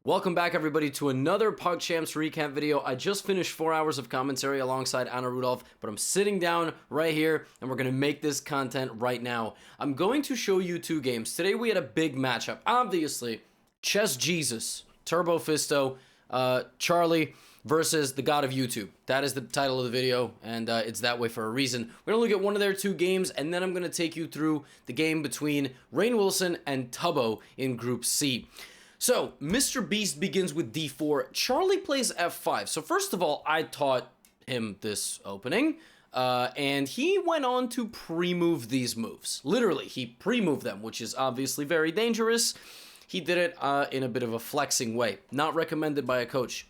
Welcome back, everybody, to another PogChamps recap video. I just finished 4 hours of commentary alongside Anna Rudolph, but I'm sitting down right here, and we're going to make this content right now. I'm going to show you two games. Today, we had a big matchup. Obviously, Chess Jesus, Turbo Fisto, Charlie versus the God of YouTube. That is the title of the video, and it's that way for a reason. We're going to look at one of their two games, and then I'm going to take you through the game between Rainn Wilson and Tubbo in Group C. So, MrBeast begins with d4, Charlie plays f5. So first of all, I taught him this opening, and he went on to pre-move these moves. Literally, he pre-moved them, which is obviously very dangerous. He did it in a bit of a flexing way, not recommended by a coach.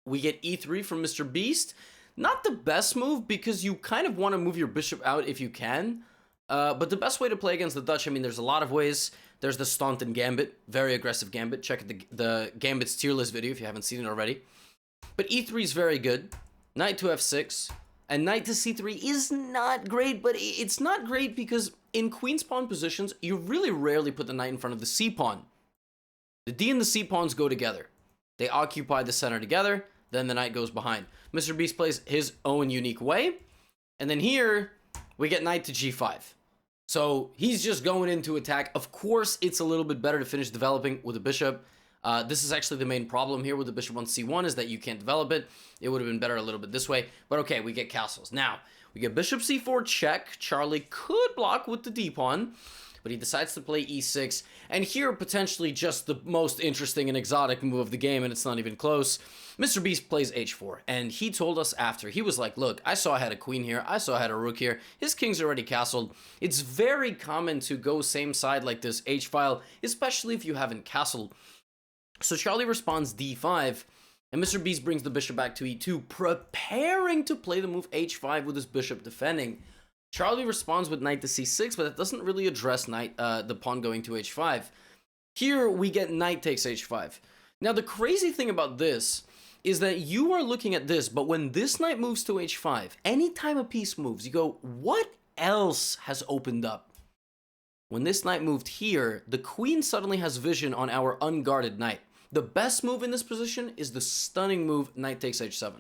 We get e3 from MrBeast. Not the best move, because you kind of want to move your bishop out if you can. But the best way to play against the Dutch, I mean, there's a lot of ways. There's the Staunton Gambit, very aggressive gambit. Check the Gambit's tier list video if you haven't seen it already. But e3 is very good. Knight to f6, and knight to c3 is not great, but it's not great because in queen's pawn positions, you really rarely put the knight in front of the c pawn. The d and the c pawns go together. They occupy the center together, then the knight goes behind. MrBeast plays his own unique way, and then here, we get knight to g5. So he's just going into attack. Of course, it's a little bit better to finish developing with a bishop. This is actually the main problem here with the bishop on c1 is that you can't develop it. It would have been better a little bit this way. But okay, we get castles. Now, we get bishop c4 check. Charlie could block with the d-pawn, but he decides to play e6. And here, potentially just the most interesting and exotic move of the game, and it's not even close. MrBeast plays h4, and he told us after, he was like, look, I saw I had a queen here, I saw I had a rook here, his king's already castled. It's very common to go same side like this h-file, especially if you haven't castled. So Charlie responds d5, and MrBeast brings the bishop back to e2, preparing to play the move h5 with his bishop defending. Charlie responds with knight to c6, but that doesn't really address the pawn going to h5. Here, we get knight takes h5. Now, the crazy thing about this is that you are looking at this, but when this knight moves to h5, anytime a piece moves, you go, what else has opened up? When this knight moved here, the queen suddenly has vision on our unguarded knight. The best move in this position is the stunning move, knight takes h7.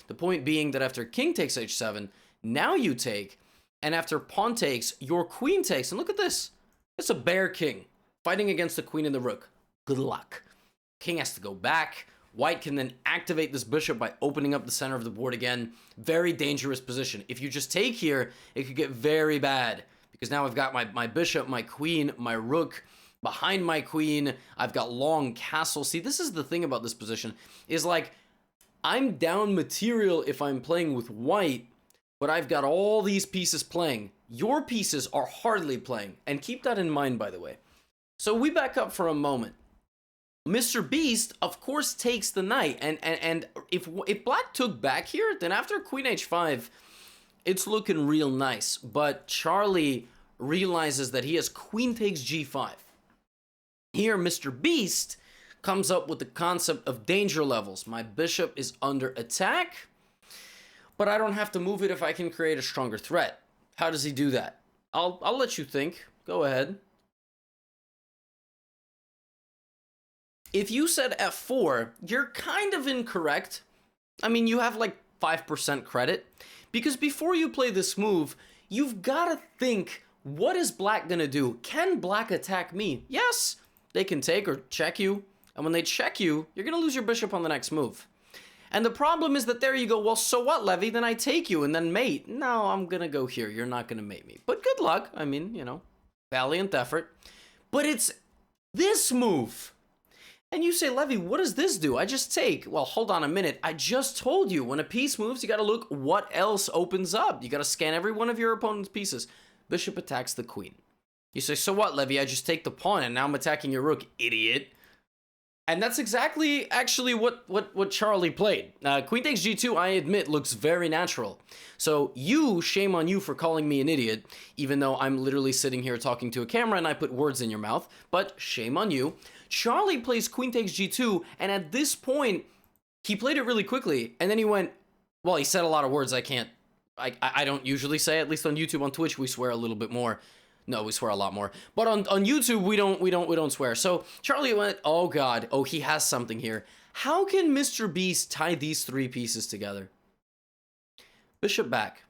The point being that after king takes h7, now you take, and after pawn takes, your queen takes. And look at this. It's a bear king fighting against the queen and the rook. Good luck. King has to go back. White can then activate this bishop by opening up the center of the board again. Very dangerous position. If you just take here, it could get very bad. Because now I've got my bishop, my queen, my rook behind my queen. I've got long castle. See, this is the thing about this position. Is like, I'm down material if I'm playing with white, but I've got all these pieces playing. Your pieces are hardly playing. And keep that in mind, by the way. So we back up for a moment. MrBeast, of course, takes the knight, and if black took back here, then after queen h5, it's looking real nice. But Charlie realizes that he has queen takes g5. Here, MrBeast comes up with the concept of danger levels. My bishop is under attack, but I don't have to move it if I can create a stronger threat. How does he do that? I'll let you think. Go ahead. If you said f4, you're kind of incorrect. I mean, you have like 5% credit. Because before you play this move, you've got to think, what is black going to do? Can black attack me? Yes, they can take or check you. And when they check you, you're going to lose your bishop on the next move. And the problem is that there you go, well, so what, Levy? Then I take you and then mate. No, I'm going to go here. You're not going to mate me. But good luck. I mean, you know, valiant effort. But it's this move. And you say, Levy, what does this do? I just take. Well, hold on a minute. I just told you, when a piece moves, you got to look what else opens up. You got to scan every one of your opponent's pieces. Bishop attacks the queen. You say, so what, Levy? I just take the pawn, and now I'm attacking your rook, idiot. And that's exactly, actually, what Charlie played. Queen takes g2, I admit, looks very natural. So shame on you for calling me an idiot, even though I'm literally sitting here talking to a camera and I put words in your mouth. But shame on you. Charlie plays queen takes g2, and at this point, he played it really quickly. And then he went, well, he said a lot of words I don't usually say, at least on YouTube. On Twitch, we swear a little bit more. No, we swear a lot more. But on YouTube, we don't swear. So Charlie went, oh God, oh, he has something here. How can Mr. Beast tie these three pieces together? Bishop back.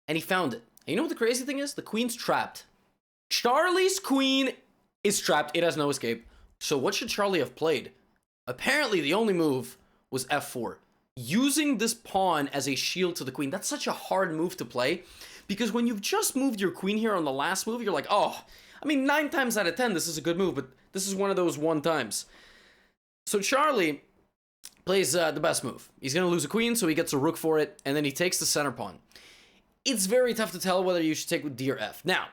And he found it. And you know what the crazy thing is? The queen's trapped. Charlie's queen is trapped. It has no escape. So what should Charlie have played? Apparently, the only move was f4. Using this pawn as a shield to the queen. That's such a hard move to play. Because when you've just moved your queen here on the last move, you're like, oh, I mean, 9 times out of 10, this is a good move. But this is one of those 1 times. So Charlie plays the best move. He's going to lose a queen, so he gets a rook for it. And then he takes the center pawn. It's very tough to tell whether you should take with d or f. Now,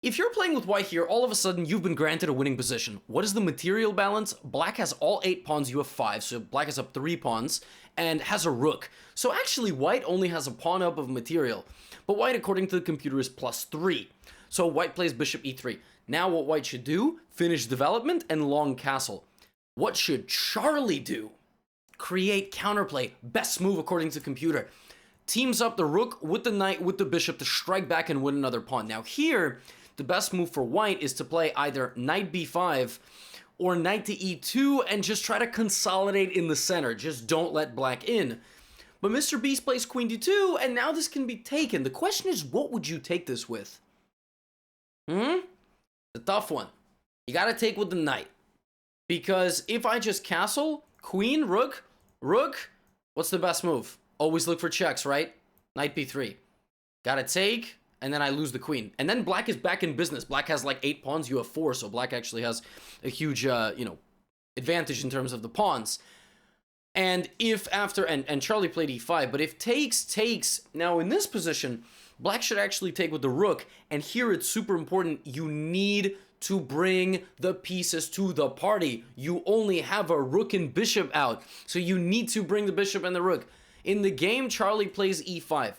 if you're playing with white here, all of a sudden you've been granted a winning position. What is the material balance? Black has all 8 pawns, you have 5. So black has up 3 pawns and has a rook. So actually white only has a pawn up of material. But white, according to the computer, is +3. So white plays bishop e3. Now what white should do? Finish development and long castle. What should Charlie do? Create counterplay. Best move according to the computer. Teams up the rook with the knight with the bishop to strike back and win another pawn. Now here, the best move for white is to play either knight b5 or knight to e2 and just try to consolidate in the center. Just don't let black in. But Mr. Beast plays queen d2, and now this can be taken. The question is, what would you take this with? The tough one. You gotta take with the knight. Because if I just castle, queen, rook, what's the best move? Always look for checks, right? Knight b3. Gotta take, and then I lose the queen. And then black is back in business. Black has like 8 pawns, you have 4, so black actually has a huge, advantage in terms of the pawns. And if after, and Charlie played e5, but if takes, now in this position, black should actually take with the rook, and here it's super important, you need to bring the pieces to the party. You only have a rook and bishop out, so you need to bring the bishop and the rook. In the game, Charlie plays e5.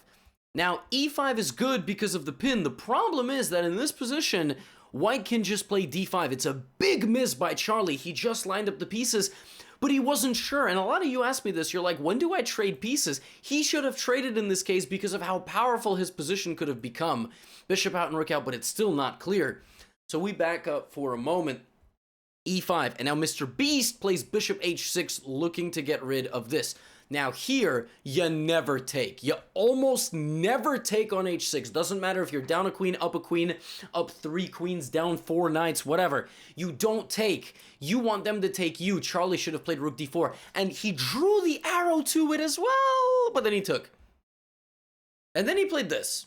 Now, e5 is good because of the pin. The problem is that in this position, white can just play d5. It's a big miss by Charlie. He just lined up the pieces, but he wasn't sure. And a lot of you asked me this. You're like, when do I trade pieces? He should have traded in this case because of how powerful his position could have become. Bishop out and rook out, but it's still not clear. So we back up for a moment. e5. And now Mr. Beast plays bishop h6, looking to get rid of this. Now here, you never take. You almost never take on h6. Doesn't matter if you're down a queen, up 3 queens, down 4 knights, whatever. You don't take. You want them to take you. Charlie should have played rook d4. And he drew the arrow to it as well, but then he took. And then he played this,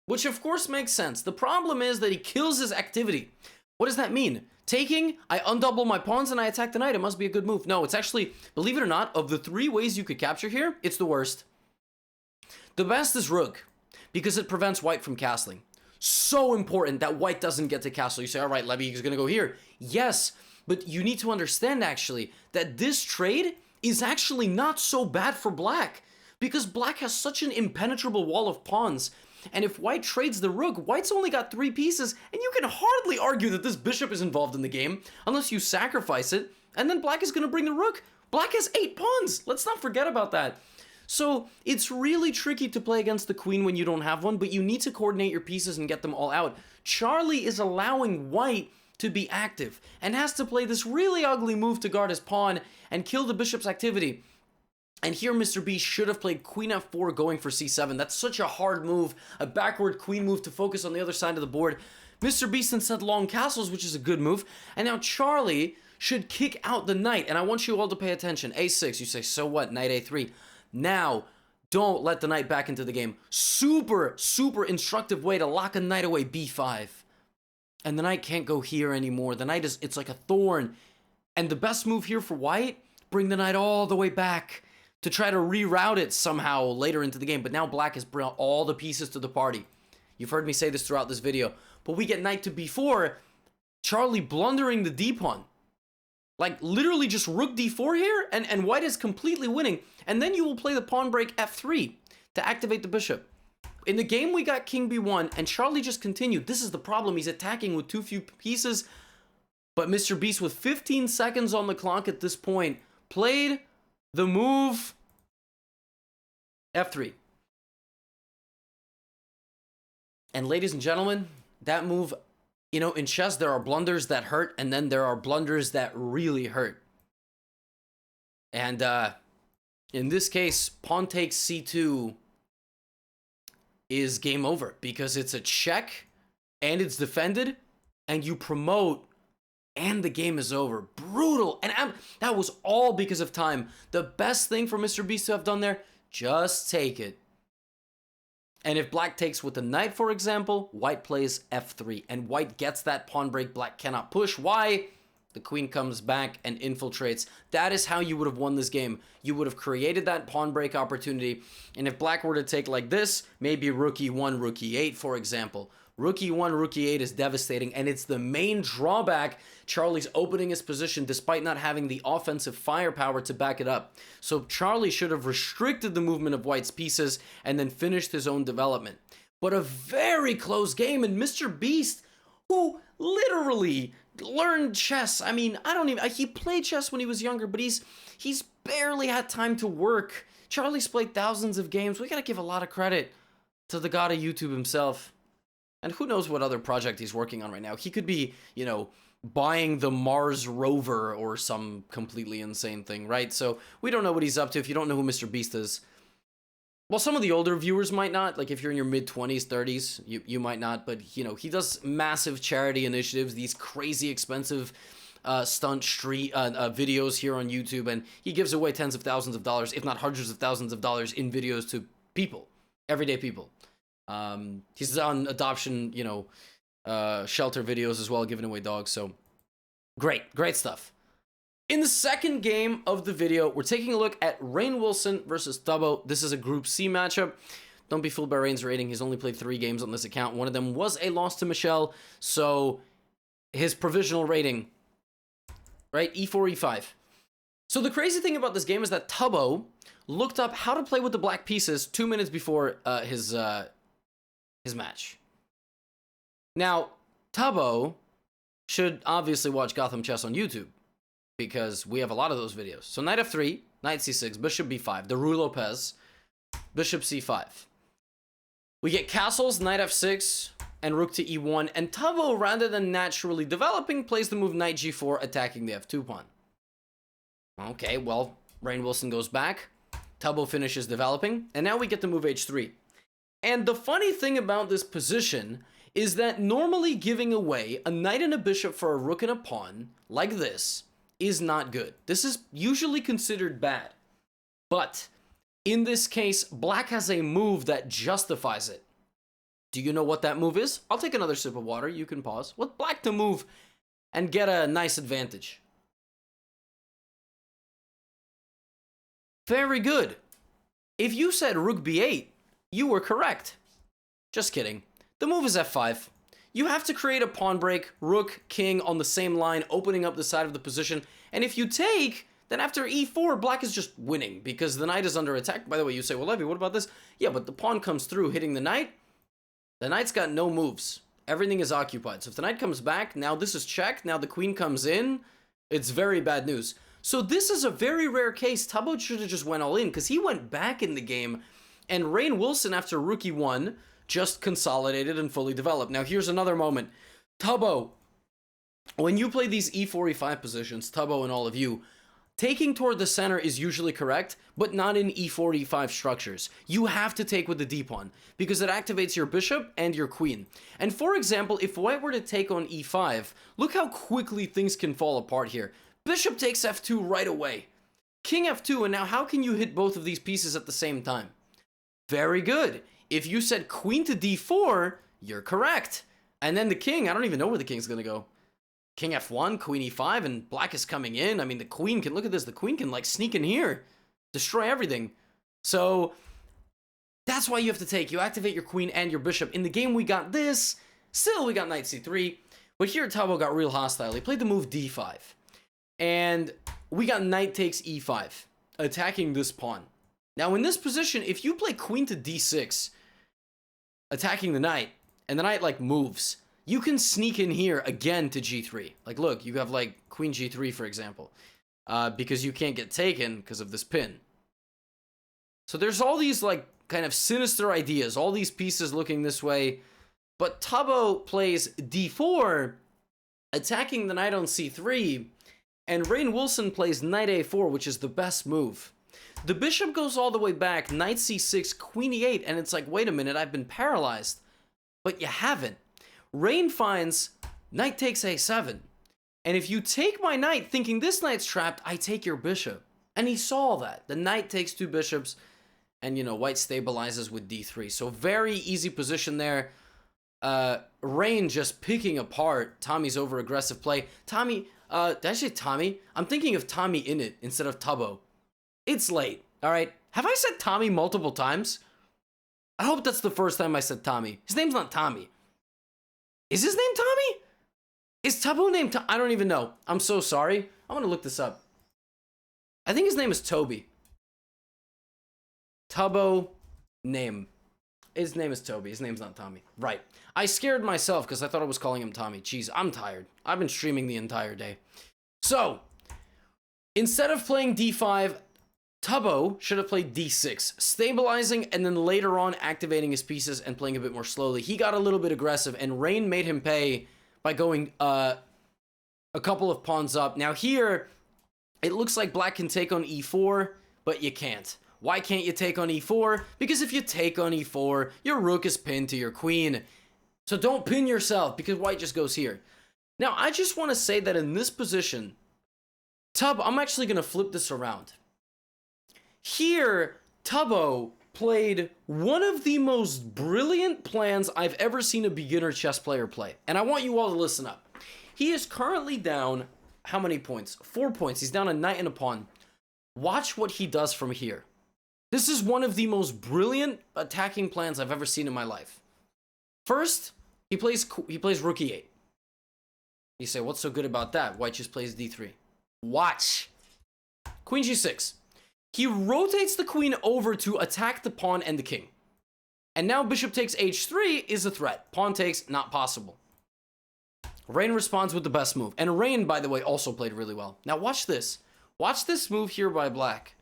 which of course makes sense. The problem is that he kills his activity. What does that mean? Taking, I undouble my pawns and I attack the knight. It must be a good move. No, it's actually, believe it or not, of the 3 ways you could capture here, it's the worst. The best is rook, because it prevents white from castling. So important that white doesn't get to castle. You say, all right, Levy is going to go here. Yes, but you need to understand, actually, that this trade is actually not so bad for black, because black has such an impenetrable wall of pawns. And if white trades the rook, white's only got 3 pieces, and you can hardly argue that this bishop is involved in the game, unless you sacrifice it, and then black is going to bring the rook. Black has 8 pawns! Let's not forget about that. So, it's really tricky to play against the queen when you don't have one, but you need to coordinate your pieces and get them all out. Charlie is allowing white to be active, and has to play this really ugly move to guard his pawn and kill the bishop's activity. And here Mr. Beast should have played queen f4 going for c7. That's such a hard move, a backward queen move to focus on the other side of the board. Mr. Beast instead long castles, which is a good move. And now Charlie should kick out the knight. And I want you all to pay attention. a6, you say, so what? Knight a3. Now, don't let the knight back into the game. Super, super instructive way to lock a knight away, b5. And the knight can't go here anymore. The knight it's like a thorn. And the best move here for white, bring the knight all the way back to try to reroute it somehow later into the game. But now black has brought all the pieces to the party. You've heard me say this throughout this video. But we get knight to b4, Charlie blundering the d-pawn. Like, literally just rook d4 here, and white is completely winning. And then you will play the pawn break f3 to activate the bishop. In the game, we got king b1, and Charlie just continued. This is the problem. He's attacking with too few pieces. But Mr. Beast, with 15 seconds on the clock at this point, played the move f3. And ladies and gentlemen, that move, you know, in chess, there are blunders that hurt, and then there are blunders that really hurt. And in this case, pawn takes c2 is game over because it's a check and it's defended, and you promote, and the game is over. Brutal. And that was all because of time. The best thing for MrBeast to have done there, just take it. And if black takes with the knight, for example, white plays f3, and white gets that pawn break black cannot push. Why? The queen comes back and infiltrates. That is how you would have won this game. You would have created that pawn break opportunity, and if black were to take like this, maybe rook e1, rook e8, for example. Rook e1, rook e8 is devastating, and it's the main drawback. Charlie's opening his position despite not having the offensive firepower to back it up. So Charlie should have restricted the movement of white's pieces and then finished his own development. But a very close game, and MrBeast, who literally learned chess. I mean, he played chess when he was younger, but he's barely had time to work. Charlie's played thousands of games. We gotta give a lot of credit to the god of YouTube himself. And who knows what other project he's working on right now. He could be, you know, buying the Mars rover or some completely insane thing, right? So we don't know what he's up to. If you don't know who MrBeast is, well, some of the older viewers might not. Like if you're in your mid-20s, 30s, you might not. But, you know, he does massive charity initiatives, these crazy expensive stunt street videos here on YouTube. And he gives away tens of thousands of dollars, if not hundreds of thousands of dollars in videos to people, everyday people. He's on adoption, you know, shelter videos as well, giving away dogs. So great stuff. In the second game of the video, we're taking a look at Rainn Wilson versus Thabo. This is a Group C matchup. Don't be fooled by Rainn's rating. He's only played 3 games on this account. One of them was a loss to Michelle. So his provisional rating, right? E4, E5. So the crazy thing about this game is that Thabo looked up how to play with the black pieces 2 minutes before his match. Now, Thabo should obviously watch GothamChess on YouTube, because we have a lot of those videos. So knight f3, knight c6, bishop b5, the Ruy Lopez, bishop c5. We get castles, knight f6, and rook to e1, and Thabo, rather than naturally developing, plays the move knight g4, attacking the f2 pawn. Okay, well, Rainn Wilson goes back, Thabo finishes developing, and now we get the move h3. And the funny thing about this position is that normally giving away a knight and a bishop for a rook and a pawn, like this, is not good. This is usually considered bad. But in this case, black has a move that justifies it. Do you know what that move is? I'll take another sip of water. You can pause. Want black to move and get a nice advantage. Very good. If you said rook b8, you were correct. Just kidding. The move is f5. You have to create a pawn break, rook, king on the same line, opening up the side of the position. And if you take, then after e4, black is just winning because the knight is under attack. By the way, you say, well, Levy, what about this? Yeah, but the pawn comes through hitting the knight. The knight's got no moves. Everything is occupied. So if the knight comes back, now this is check. Now the queen comes in. It's very bad news. So this is a very rare case. Thabo should have just went all in because he went back in the game. And Rainn Wilson, after rook e1, just consolidated and fully developed. Now here's another moment. Thabo, when you play these e4, e5 positions, Thabo and all of you, taking toward the center is usually correct, but not in e4, e5 structures. You have to take with the d-pawn because it activates your bishop and your queen. And for example, if white were to take on e5, look how quickly things can fall apart here. Bishop takes f2 right away. King f2, and now how can you hit both of these pieces at the same time? Very good. If you said queen to d4, you're correct. And then the king, I don't even know where the king's going to go. King f1, queen e5, and black is coming in. I mean, the queen can, look at this, the queen can like sneak in here, destroy everything. So that's why you have to take. You activate your queen and your bishop. In the game, we got this. Still, we got knight c3. But here, Thabo got real hostile. He played the move d5. And we got knight takes e5, attacking this pawn. Now, in this position, if you play queen to d6, attacking the knight, and the knight, like, moves, you can sneak in here again to g3. Like, look, you have, like, queen g3, for example, because you can't get taken because of this pin. So there's all these, like, kind of sinister ideas, all these pieces looking this way. But Tabo plays d4, attacking the knight on c3, and Rainn Wilson plays knight a4, which is the best move. The bishop goes all the way back, knight c6, queen e8, and it's like, wait a minute, I've been paralyzed. But you haven't. Rainn finds knight takes a7. And if you take my knight thinking this knight's trapped, I take your bishop. And he saw that. The knight takes two bishops, and, you know, white stabilizes with d3. So very easy position there. Rainn just picking apart Tommy's over-aggressive play. Tommy, did I say Tommy? I'm thinking of Tommy in it instead of Tubbo. It's late, all right? Have I said Tommy multiple times? I hope that's the first time I said Tommy. His name's not Tommy. Is his name Tommy? Is Tubbo named Tommy? I don't even know. I'm so sorry. I'm gonna look this up. I think his name is Toby. Tubbo name. His name is Toby. His name's not Tommy. Right. I scared myself because I thought I was calling him Tommy. Jeez, I'm tired. I've been streaming the entire day. So, instead of playing d5, Tubbo should have played d6, stabilizing and then later on activating his pieces and playing a bit more slowly. He got a little bit aggressive, and Rainn made him pay by going a couple of pawns up. Now here, it looks like black can take on e4, but you can't. Why can't you take on e4? Because if you take on e4, your rook is pinned to your queen. So don't pin yourself, because white just goes here. Now, I just want to say that in this position, I'm actually going to flip this around. Here, Tubbo played one of the most brilliant plans I've ever seen a beginner chess player play. And I want you all to listen up. He is currently down, how many points? 4 points. He's down a knight and a pawn. Watch what he does from here. This is one of the most brilliant attacking plans I've ever seen in my life. First, he plays rook e8. You say, what's so good about that? White just plays d3. Watch. Queen g6. He rotates the queen over to attack the pawn and the king. And now bishop takes h3 is a threat. Pawn takes, not possible. Rainn responds with the best move. And Rainn, by the way, also played really well. Now watch this. Watch this move here by black.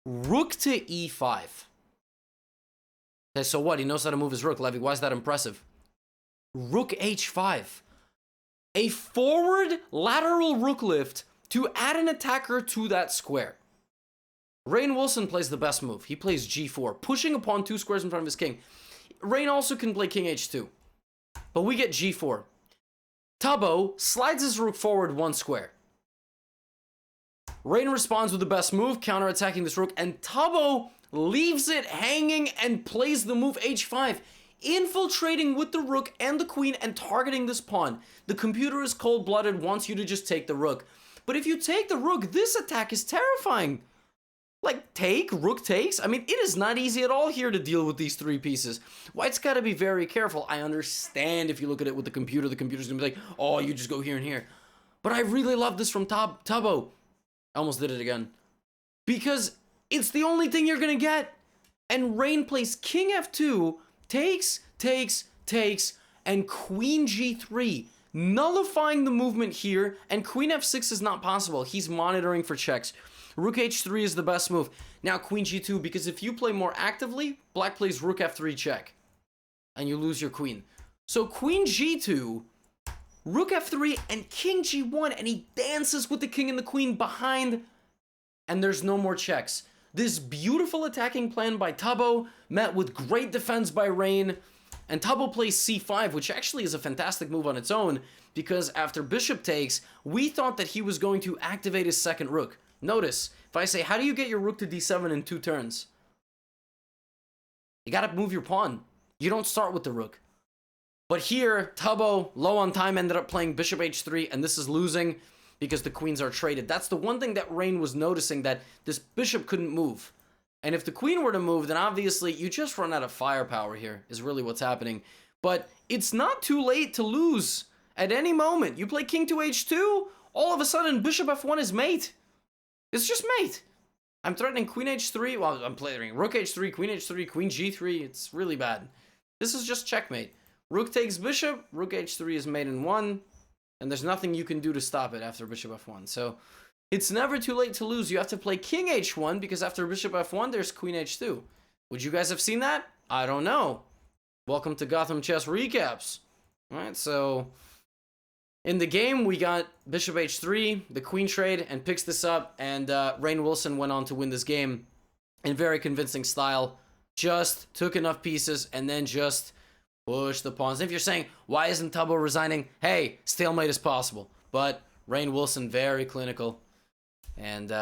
Rook to e5. Okay, so what? He knows how to move his rook, Levy. Why is that impressive? Rook h5. A forward lateral rook lift to add an attacker to that square. Rainn Wilson plays the best move. He plays g4, pushing a pawn 2 squares in front of his king. Rainn also can play king h2. But we get g4. Tubbo slides his rook forward 1 square. Rainn responds with the best move, counterattacking this rook, and Tubbo leaves it hanging and plays the move h5, infiltrating with the rook and the queen and targeting this pawn. The computer is cold-blooded, wants you to just take the rook. But if you take the rook, this attack is terrifying. Like, rook takes. I mean, it is not easy at all here to deal with these 3 pieces. White's got to be very careful. I understand if you look at it with the computer's going to be like, oh, you just go here and here. But I really love this from Tubbo. I almost did it again. Because it's the only thing you're going to get. And Rainn plays king f2, takes, and queen g3, nullifying the movement here, and queen f6 is not possible. He's monitoring for checks. Rook h3 is the best move. Now queen g2, because if you play more actively, black plays rook f3 check, and you lose your queen. So queen g2, rook f3, and king g1, and he dances with the king and the queen behind, and there's no more checks. This beautiful attacking plan by Tubbo, met with great defense by Rainn, and Tubbo plays c5, which actually is a fantastic move on its own, because after bishop takes, we thought that he was going to activate his second rook. Notice, if I say, how do you get your rook to d7 in 2 turns? You gotta move your pawn. You don't start with the rook. But here, Tubbo, low on time, ended up playing bishop h3, and this is losing because the queens are traded. That's the one thing that Rainn was noticing, that this bishop couldn't move. And if the queen were to move, then obviously you just run out of firepower here, is really what's happening. But it's not too late to lose at any moment. You play king to h2, all of a sudden bishop f1 is mate. It's just mate. I'm threatening queen h3. Well, I'm playing rook h3, queen g3. It's really bad. This is just checkmate. Rook takes bishop, rook h3 is mate in 1, and there's nothing you can do to stop it after bishop f1. So it's never too late to lose. You have to play king h1, because after bishop f1, there's queen h2. Would you guys have seen that? I don't know. Welcome to GothamChess recaps. Alright, so in the game, we got bishop h3, the queen trade, and picks this up, and Rainn Wilson went on to win this game in very convincing style. Just took enough pieces, and then just pushed the pawns. If you're saying, why isn't Tubbo resigning? Hey, stalemate is possible. But Rainn Wilson, very clinical, and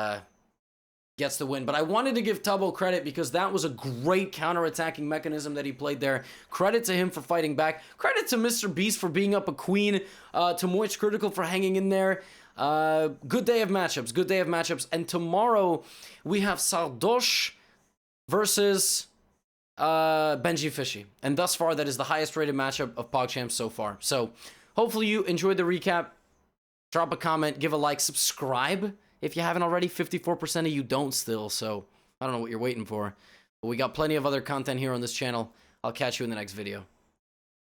gets the win. But I wanted to give Tubbo credit because that was a great counterattacking mechanism that he played there. Credit to him for fighting back. Credit to MrBeast for being up a queen. To Moich Critical for hanging in there. Good day of matchups. Good day of matchups. And tomorrow we have Sardosh versus Benji Fishy. And thus far, that is the highest rated matchup of PogChamps so far. So hopefully you enjoyed the recap. Drop a comment, give a like, subscribe. If you haven't already, 54% of you don't still, so I don't know what you're waiting for. But we got plenty of other content here on this channel. I'll catch you in the next video.